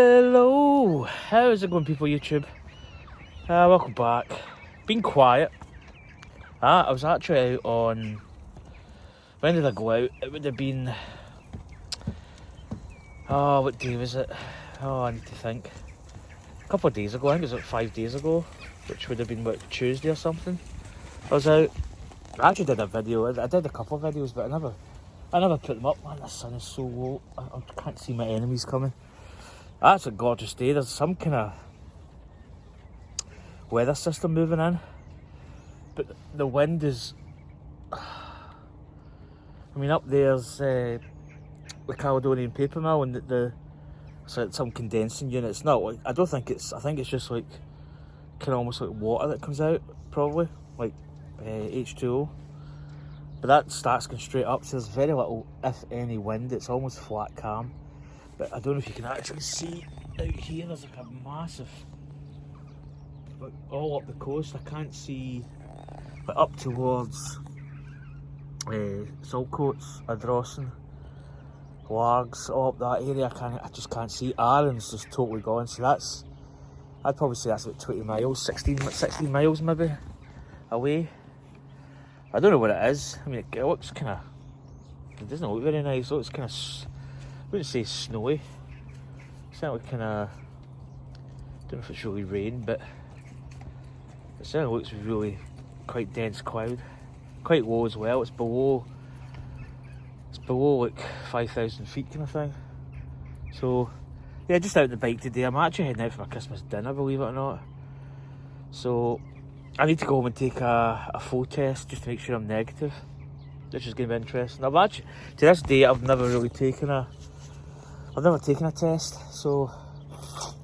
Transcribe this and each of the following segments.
Hello, how's it going, people of YouTube? Welcome back. Been quiet. I was actually out on... When did I go out? It would have been... Oh, what day was it? Oh, I need to think. A couple of days ago, I think it was like 5 days ago, which would have been, what, Tuesday or something? I was out. I actually did a video. I did a couple of videos, but I never put them up. Man, the sun is so low. I can't see my enemies coming. That's a gorgeous day. There's some kind of weather system moving in, but the wind is... I mean, up there's the Caledonian paper mill and it's like some condensing unit. It's not like, I think it's just like kind of almost like water that comes out, probably like H2O. But that starts going straight up, so there's very little, if any, wind. It's almost flat calm. But I don't know if you can actually see out here, there's like a massive, like all up the coast. I can't see, but up towards Saltcoats, Ardrossan, Largs, all up that area, I just can't see. Arran's just totally gone, so I'd probably say that's about 20 miles, 16 miles maybe, away. I don't know what it is. I mean, it looks kind of, it doesn't look very nice. It looks kind of, I wouldn't say snowy. It's certainly kind of, I don't know if it's really rain, but it certainly looks really quite dense cloud. Quite low as well. It's below like 5,000 feet kind of thing. So yeah, just out on the bike today. I'm actually heading out for my Christmas dinner, believe it or not. So I need to go home and take a full test just to make sure I'm negative, which is going to be interesting. I've actually, to this day, I've never taken a test, so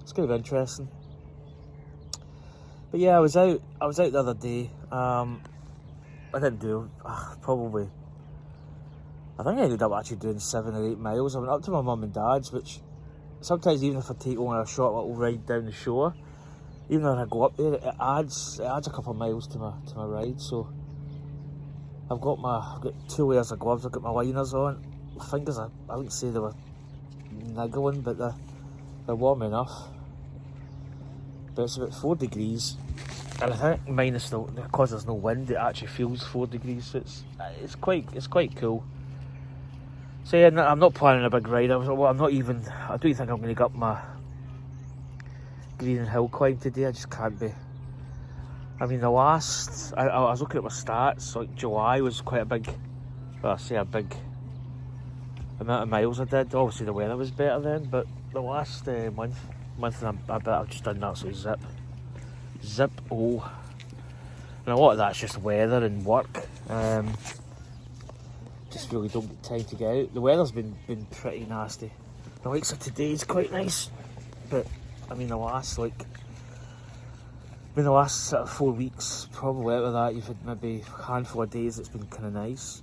it's going to be interesting. But yeah, I was out the other day. I didn't do probably. I think I ended up actually doing 7 or 8 miles. I went up to my mum and dad's, which sometimes even if I take only a short little ride down the shore, even when I go up there, it adds a couple of miles to my ride. So I've got 2 layers of gloves. I've got my liners on. My fingers, I wouldn't say they were niggling, but they're warm enough. But it's about 4 degrees, and I think minus because there's no wind, it actually feels 4 degrees. So it's quite cool. So yeah, I'm not planning a big ride. I don't even think I'm going to get up my Green and Hill climb today. I just can't be. I mean, I was looking at my stats. Like July was quite a big, a big amount of miles I did. Obviously the weather was better then, but the last month and a bit, I've just done that sort of zip. Oh, and a lot of that's just weather and work. Just really don't get time to get out. The weather's been pretty nasty. The likes of today's quite nice, but I mean the last sort of 4 weeks, probably out of that, you've had maybe a handful of days that's been kind of nice.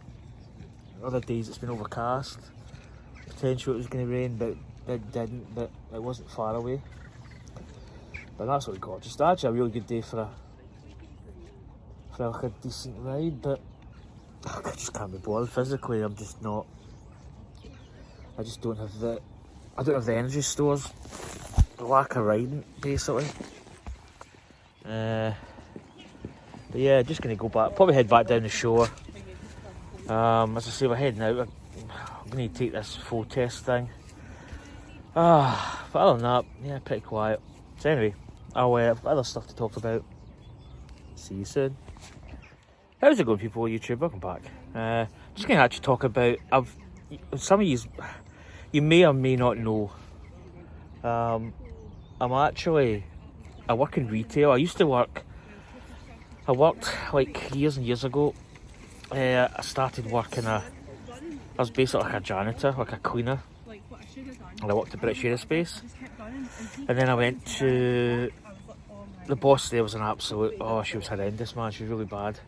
Other days it's been overcast. Potential it was going to rain, but it didn't. But it wasn't far away. But that's what we got. Just actually a really good day for like a decent ride. But I just can't be bothered physically. I'm just not. I just don't have the. I don't have the energy stores. The lack of riding, basically. But yeah, just going to go back. Probably head back down the shore. As I say, we're heading out. I'm going to take this full test thing. But other than that, yeah, pretty quiet. So anyway, I'll have other stuff to talk about. See you soon. How's it going, people on YouTube? Welcome back. Just going to actually talk about. Some of you may or may not know. I work in retail. I worked like years and years ago. I started working I was basically like a janitor, like a cleaner. And I worked at British Aerospace. And then I went to, the boss there was an absolute, she was horrendous, man, she was really bad.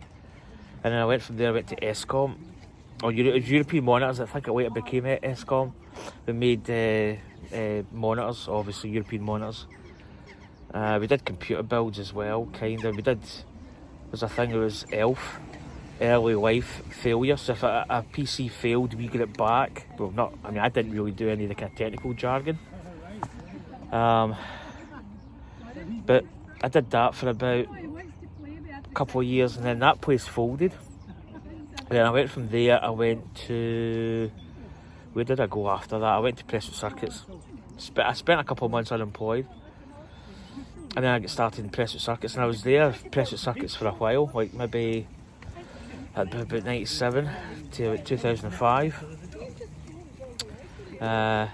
And then I went from there, I went to Escom, or European Monitors. I think it later became Escom. They made monitors, obviously European monitors. We did computer builds as well, kind of. There's a thing that was ELF, early life failure. So if a PC failed, we get it back. Well, I didn't really do any of the kind of technical jargon. But I did that for about a couple of years, and then that place folded. And then I went from there, I went to... Where did I go after that? I went to Prestwick Circuits. I spent a couple of months unemployed. And then I got started in Prestwick Circuits, and I was there, Prestwick Circuits, for a while, like maybe about 97 to about 2005. So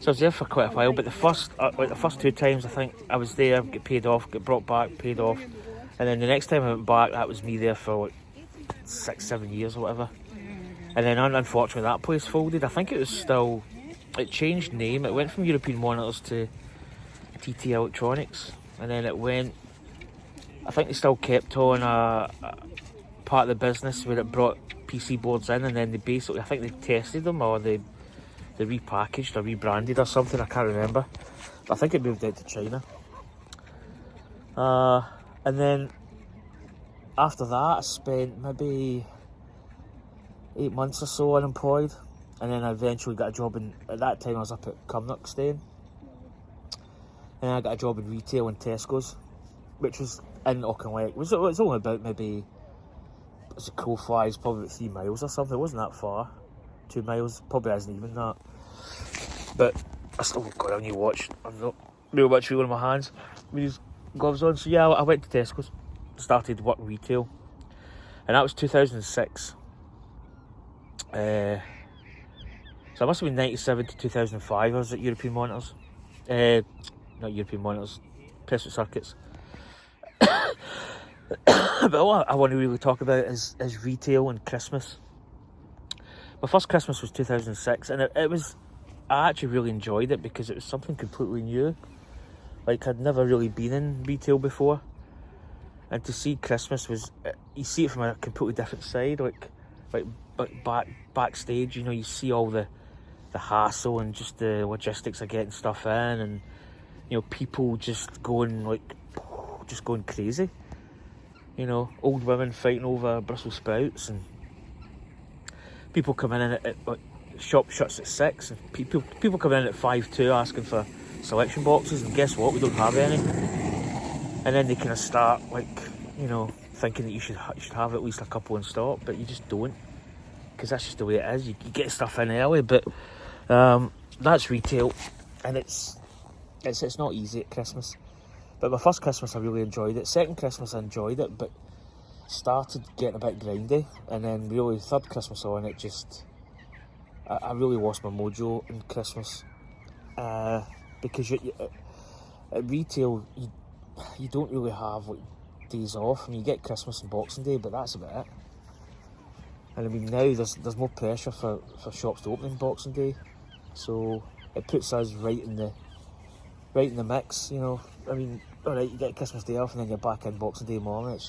I was there for quite a while, but the first 2 times I think I was there, get paid off, get brought back, paid off. And then the next time I went back, that was me there for like 6-7 years or whatever. And then unfortunately that place folded. I think it changed name. It went from European Monitors to TT Electronics, and then it went, I think they still kept on a part of the business where it brought PC boards in, and then they basically, I think they tested them, or they repackaged or rebranded or something, I can't remember. But I think it moved out to China. And then after that I spent maybe 8 months or so unemployed, and then I eventually got a job at that time I was up at Cumnock staying. And I got a job in retail in Tesco's, which was in Auchinleck. It was only about maybe, as a crow flies, probably about 3 miles or something. It wasn't that far. 2 miles, probably isn't even that. But I still got a new watch. I'm not real much real in my hands with these gloves on. So yeah, I went to Tesco's, started working retail, and that was 2006. So I must have been 97 to 2005. I was at European Monitors. Not European Monitors, Prestwick Circuits. But what I want to really talk about is retail and Christmas. My first Christmas was 2006, and I actually really enjoyed it because it was something completely new. Like, I'd never really been in retail before, and to see Christmas was, you see it from a completely different side. Like backstage, you know, you see all the hassle and just the logistics of getting stuff in, and you know, people just going crazy. You know, old women fighting over Brussels sprouts, and people coming in at shop shuts at 6, and people coming in at 5:02 asking for selection boxes, and guess what? We don't have any. And then they kind of start, like, you know, thinking that you should have at least a couple in stock, but you just don't, because that's just the way it is. You get stuff in early, but that's retail, and it's not easy at Christmas. But my first Christmas I really enjoyed it. Second Christmas I enjoyed it, but started getting a bit grindy, and then really third Christmas on, it just, I really lost my mojo in Christmas, because at retail you don't really have like days off. I mean, you get Christmas and Boxing Day, but that's about it. And I mean, now there's more pressure for shops to open on Boxing Day, so it puts us right in the mix, you know. I mean, alright, you get Christmas Day off and then you're back in Boxing Day morning.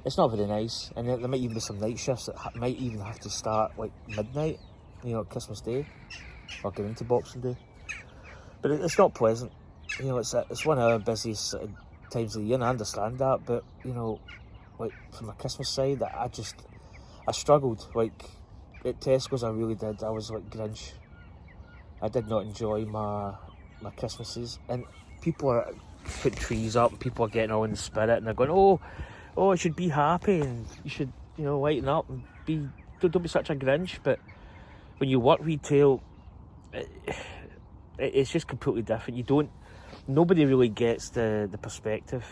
It's not very nice, and there might even be some night shifts that might even have to start like midnight, you know, Christmas Day, or get into Boxing Day. But it's not pleasant, you know. It's one of our busiest times of the year, and I understand that. But you know, like from a Christmas side, I struggled. Like at Tesco's, I really did. I was like Grinch. I did not enjoy my Christmases, and people are putting trees up, people are getting all in the spirit, and they're going, oh, you should be happy, and you should, you know, lighten up and don't be such a Grinch. But when you work retail, it's just completely different. Nobody really gets the perspective,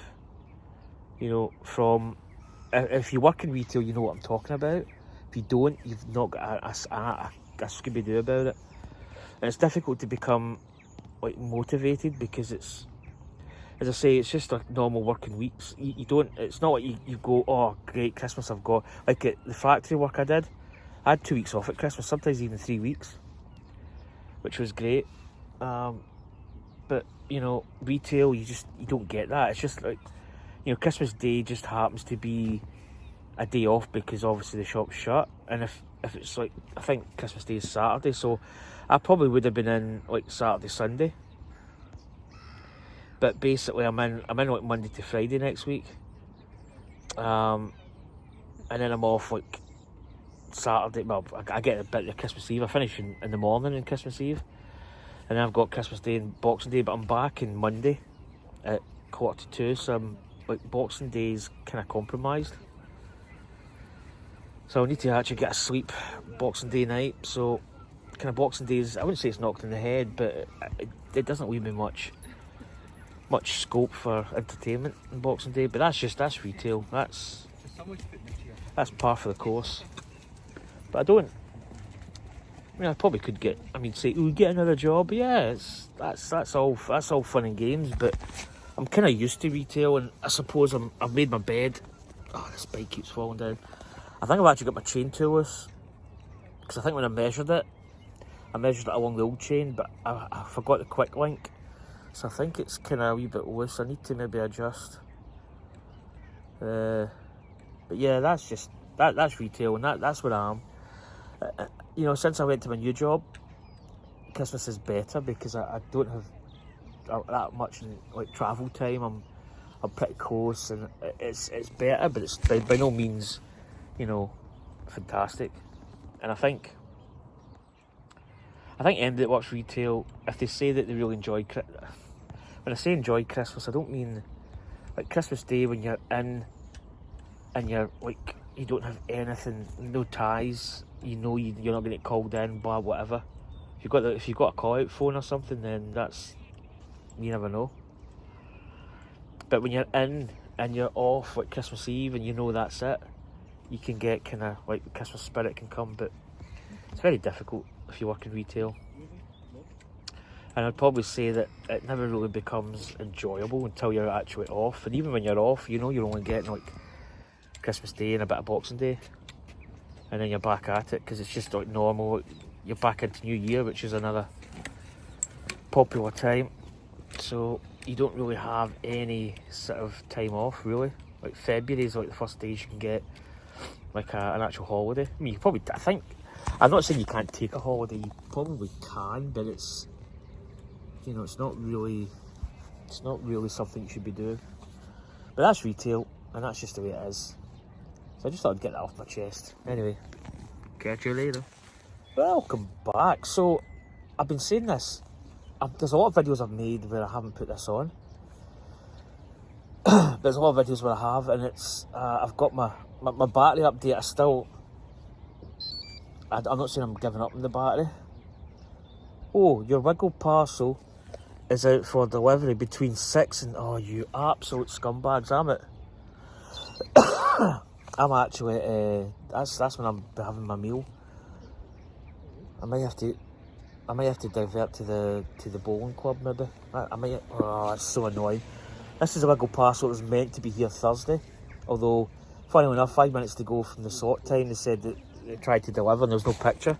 you know, from, if you work in retail, you know what I'm talking about. If you don't, you've not got a Scooby-Doo about it. And it's difficult to become like motivated, because it's, as I say, it's just like normal working weeks. You don't, it's not like you go, oh great, Christmas I've got, like at the factory work I had 2 weeks off at Christmas, sometimes even 3 weeks, which was great. But you know, retail, you don't get that. It's just like, you know, Christmas Day just happens to be a day off because obviously the shop's shut, and if it's like, I think Christmas Day is Saturday, so I probably would have been in like Saturday, Sunday. But basically I'm in like Monday to Friday next week. And then I'm off like Saturday. Well, I get a bit of Christmas Eve. I finish in the morning on Christmas Eve. And then I've got Christmas Day and Boxing Day, but I'm back on Monday at 1:45, so I'm, like, Boxing Day's kind of compromised. So I need to actually get a sleep Boxing Day night, so kind of Boxing Days, I wouldn't say it's knocked in the head, but it doesn't leave me much scope for entertainment on Boxing Day, but that's retail, that's par for the course. But I mean, I probably could get, say, ooh, get another job, yeah, that's all fun and games, but I'm kind of used to retail, and I suppose I've made my bed. Oh, this bike keeps falling down. I think I've actually got my chain too loose, because I think when I measured it along the old chain, but I forgot the quick link, so I think it's kind of a wee bit loose. I need to maybe adjust. But yeah, that's retail, and that's where I am. You know, since I went to my new job, Christmas is better because I don't have that much like travel time. I'm pretty close, and it's better, but it's by no means, you know, fantastic. And I think anybody that works retail, if they say that they really enjoy, when I say enjoy Christmas, I don't mean like Christmas Day when you're in and you're like, you don't have anything, no ties, you know you're not going to get called in, blah, whatever. If you've got a call out phone or something, then you never know. But when you're in and you're off like Christmas Eve and you know that's it, you can get kind of like the Christmas spirit can come, but it's very difficult if you work in retail. And I'd probably say that it never really becomes enjoyable until you're actually off. And even when you're off, you know you're only getting like Christmas Day and a bit of Boxing Day, and then you're back at it because it's just like normal. You're back into New Year, which is another popular time, so you don't really have any sort of time off really. Like February is like the first days you can get like an actual holiday. I mean, I'm not saying you can't take a holiday, you probably can, but it's, you know, it's not really something you should be doing. But that's retail, and that's just the way it is. So I just thought I'd get that off my chest. Anyway, catch you later. Welcome back. So I've been saying this. There's a lot of videos I've made where I haven't put this on. There's a lot of videos where I have, and it's I've got my battery update. I'm not saying I'm giving up on the battery. Oh, your Wiggle parcel is out for delivery between 6 and... Oh, you absolute scumbags. I'm actually... that's when I'm having my meal. I might have to divert to the bowling club maybe. Oh, it's so annoying. This is a Wiggle parcel that was meant to be here Thursday. Although, funny enough, 5 minutes to go from the sort time, they said that they tried to deliver and there was no picture,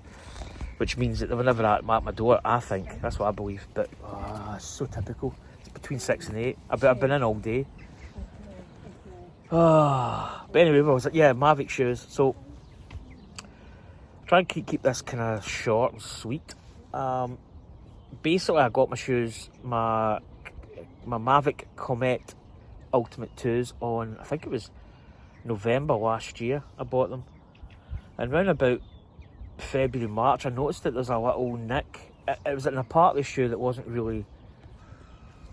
which means that they were never at my door, I think. That's what I believe. But it's so typical. It's between 6 and 8. I've been in all day. But anyway, Mavic shoes. So try and keep this kind of short and sweet. Basically, I got my shoes, my Mavic Comet Ultimate 2s on, I think it was November last year I bought them. And round about February, March, I noticed that there's a little nick. It was in a part of the shoe that wasn't really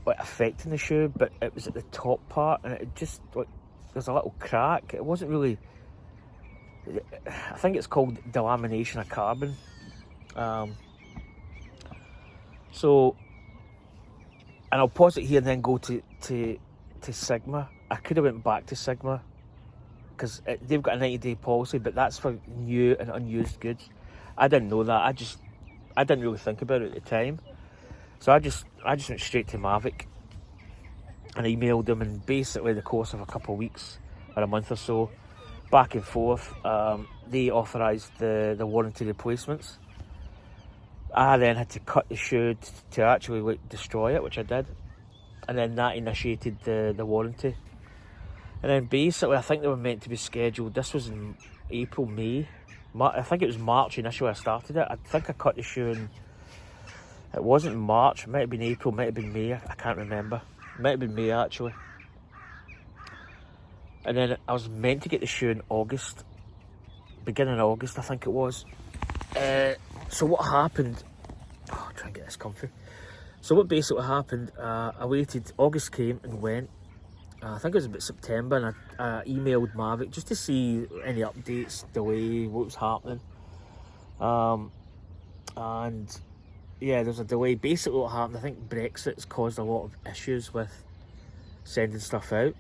like affecting the shoe, but it was at the top part, and it just like there's a little crack. It wasn't really. I think it's called delamination of carbon. So, and I'll pause it here and then go to Sigma. I could have went back to Sigma because they've got a 90-day policy, but that's for new and unused goods. I didn't know that. I didn't really think about it at the time, so I just went straight to Mavic and emailed them, and basically the course of a couple of weeks or a month or so, back and forth, they authorised the warranty replacements. I then had to cut the shoe to actually like destroy it, which I did, and then that initiated the warranty. And then basically, I think they were meant to be scheduled. This was in April, May. I think it was March initially I started it. I think I cut the shoe in... It wasn't March. It might have been April, might have been May. I can't remember. It might have been May, actually. And then I was meant to get the shoe in August. Beginning of August, I think it was. So what happened... Oh, I'll try and get this comfy. So what basically happened, I waited, August came and went. I think it was about September, and I emailed Mavic just to see any updates, delay, what was happening. And yeah, there's a delay. Basically what happened, I think Brexit's caused a lot of issues with sending stuff out.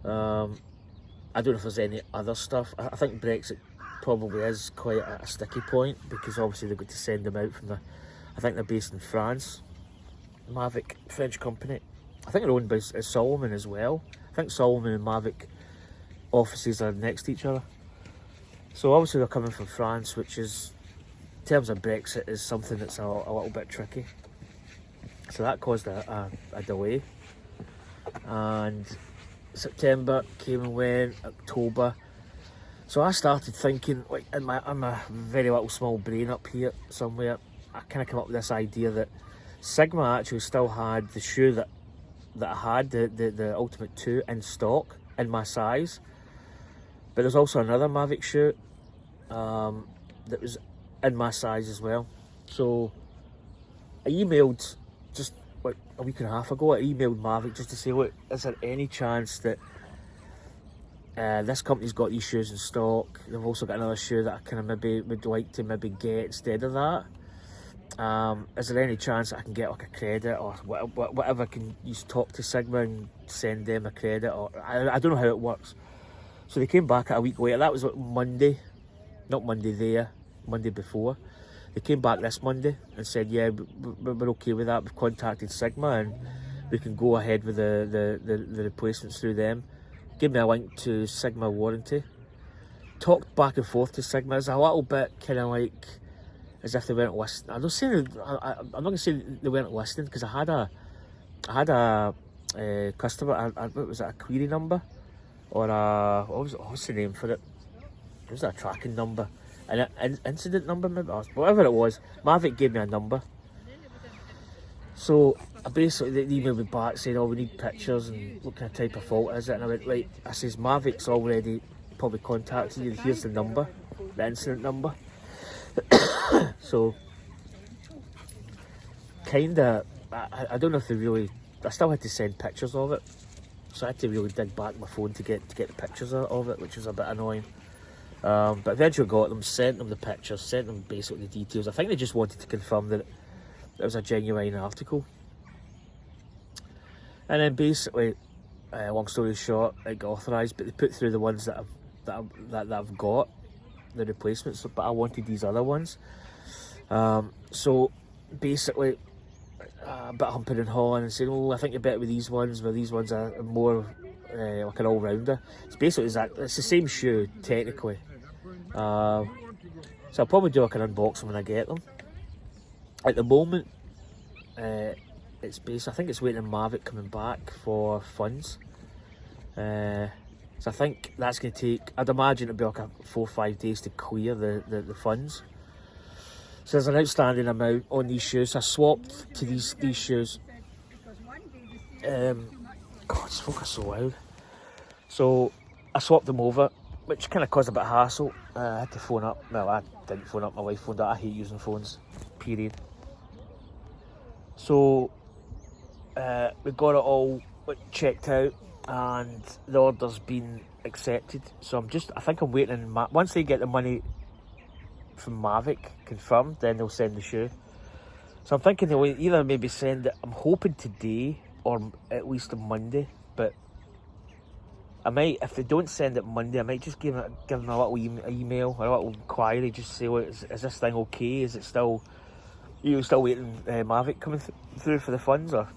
I don't know if there's any other stuff. I think Brexit probably is quite a sticky point, because obviously they've got to send them out from I think they're based in France, Mavic, French company. I think they're owned by Solomon as well. I think Solomon and Mavic offices are next to each other. So obviously they're coming from France, which is, in terms of Brexit, is something that's a little bit tricky. So that caused a delay. And September came and went, October. So I started thinking, like, in my very little small brain up here somewhere, I kind of came up with this idea that Sigma actually still had the shoe that I had, the Ultimate 2, in stock, in my size. But there's also another Mavic shoe that was in my size as well. So I emailed, just like a week and a half ago, I emailed Mavic just to say, look, is there any chance that this company's got these shoes in stock? They've also got another shoe that I kind of maybe would like to get instead of that. Is there any chance that I can get like a credit or whatever? Can you talk to Sigma and send them a credit? Or I don't know how it works. So they came back a week later. That was like Monday, not Monday there, Monday before. They came back this Monday and said, yeah, we're okay with that. We've contacted Sigma and we can go ahead with the replacements through them. Give me a link to Sigma warranty. Talked back and forth to Sigma. It's a little bit kind of like as if they weren't listening. I'm not going to say they weren't listening, because I had a customer. What was it? A query number, or what's the name for it? Was it a tracking number? An incident number, maybe, or whatever it was. Mavic gave me a number. So I basically, they emailed me back saying, oh, we need pictures and what kind of type of fault is it? And I went, right. I says, Mavic's already probably contacted you. Here's the number, the incident number. So kinda, I don't know if they really, I still had to send pictures of it, so I had to really dig back my phone to get the pictures of it, which was a bit annoying. But eventually got them, sent them the pictures, sent them basically the details. I think they just wanted to confirm that it was a genuine article. And then basically, long story short, it got authorised, but they put through the ones that I've got, the replacements, but I wanted these other ones. So basically, a bit humping and hawing and saying, oh, I think you're better with these ones, where these ones are more like an all-rounder. It's basically it's the same shoe, technically. So I'll probably do like an unboxing when I get them. At the moment, it's based, I think it's waiting on Mavic coming back for funds. So I think that's going to take, I'd imagine it'll be like 4 or 5 days to clear the funds. So there's an outstanding amount on these shoes. I swapped to these shoes. God, this focus so loud. So I swapped them over, which kind of caused a bit of hassle. I had to phone up. Well, I didn't phone up. My wife phoned up. I hate using phones, period. So we got it all checked out, and the order's been accepted. So I think I'm waiting. Once they get the money from Mavic confirmed, then they'll send the shoe. So I'm thinking they'll either maybe send it, I'm hoping today, or at least on Monday. But I might, if they don't send it Monday, I might just give them a little email or a little inquiry, just say, well, is this thing okay? Is it still, still waiting Mavic coming through for the funds, or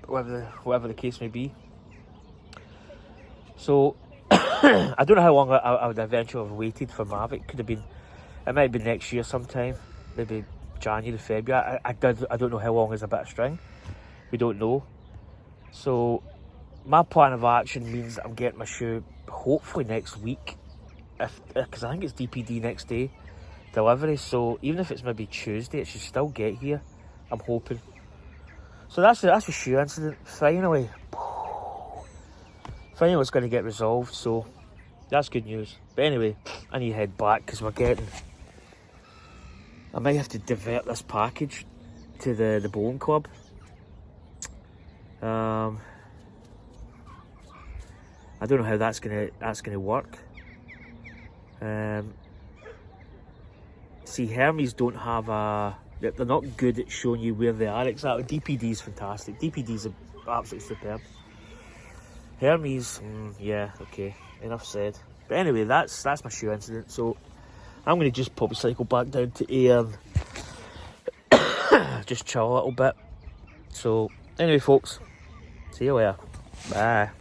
whatever the case may be. So I don't know how long I would eventually have waited for Mavic. It might have been next year sometime, maybe January, February. I don't know how long is a bit of string. We don't know. So my plan of action means that I'm getting my shoe hopefully next week, because I think it's DPD next day delivery. So even if it's maybe Tuesday, it should still get here, I'm hoping. So that's the shoe incident. Finally it's going to get resolved, so that's good news. But anyway, I need to head back because I might have to divert this package to the bowling club. I don't know how that's gonna work. See, Hermes don't have a. They're not good at showing you where they are exactly. DPD's fantastic. DPD's absolutely superb. Hermes, yeah, okay, enough said. But anyway, that's my shoe incident. So I'm going to just probably cycle back down to Ayr and just chill a little bit. So anyway, folks, see you later. Bye.